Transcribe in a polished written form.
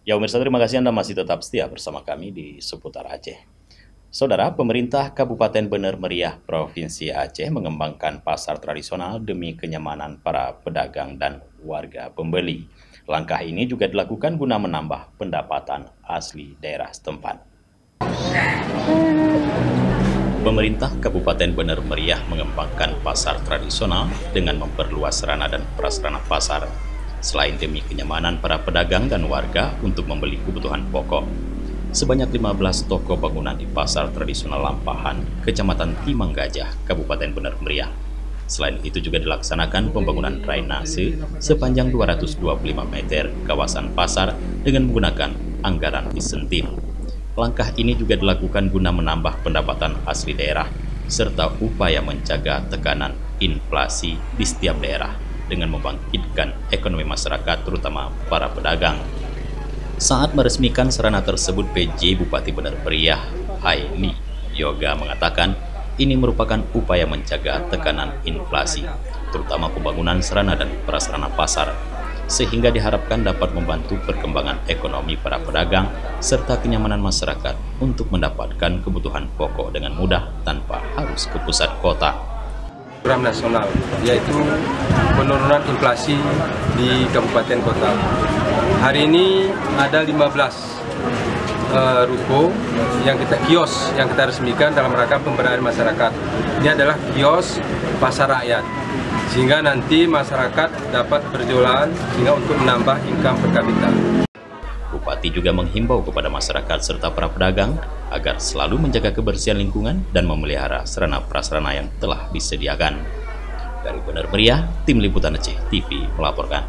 Ya pemirsa, terima kasih Anda masih tetap setia bersama kami di Seputar Aceh. Saudara, pemerintah Kabupaten Bener Meriah, Provinsi Aceh mengembangkan pasar tradisional demi kenyamanan para pedagang dan warga pembeli. Langkah ini juga dilakukan guna menambah pendapatan asli daerah setempat. Pemerintah Kabupaten Bener Meriah mengembangkan pasar tradisional dengan memperluas sarana dan prasarana pasar, selain demi kenyamanan para pedagang dan warga untuk membeli kebutuhan pokok. Sebanyak 15 toko bangunan di pasar tradisional Lampahan, Kecamatan Timang Gajah, Kabupaten Bener Meriah. Selain itu juga dilaksanakan pembangunan drainase sepanjang 225 meter kawasan pasar dengan menggunakan anggaran insentif. Langkah ini juga dilakukan guna menambah pendapatan asli daerah, serta upaya mencegah tekanan inflasi di setiap daerah dengan membangkitkan ekonomi masyarakat terutama para pedagang. Saat meresmikan sarana tersebut, PJ Bupati Bener Meriah, Haini Yoga mengatakan ini merupakan upaya mencegah tekanan inflasi, terutama pembangunan sarana dan prasarana pasar, sehingga diharapkan dapat membantu perkembangan ekonomi para pedagang serta kenyamanan masyarakat untuk mendapatkan kebutuhan pokok dengan mudah tanpa harus ke pusat kota. Program nasional, yaitu penurunan inflasi di kabupaten kota. Hari ini ada 15 ruko kios yang kita resmikan dalam rangka pemberdayaan masyarakat. Ini adalah kios pasar rakyat, sehingga nanti masyarakat dapat berjualan sehingga untuk menambah income per kapita. Bupati juga menghimbau kepada masyarakat serta para pedagang agar selalu menjaga kebersihan lingkungan dan memelihara sarana prasarana yang telah disediakan. Dari Bener Meriah, Tim Liputan Aceh TV melaporkan.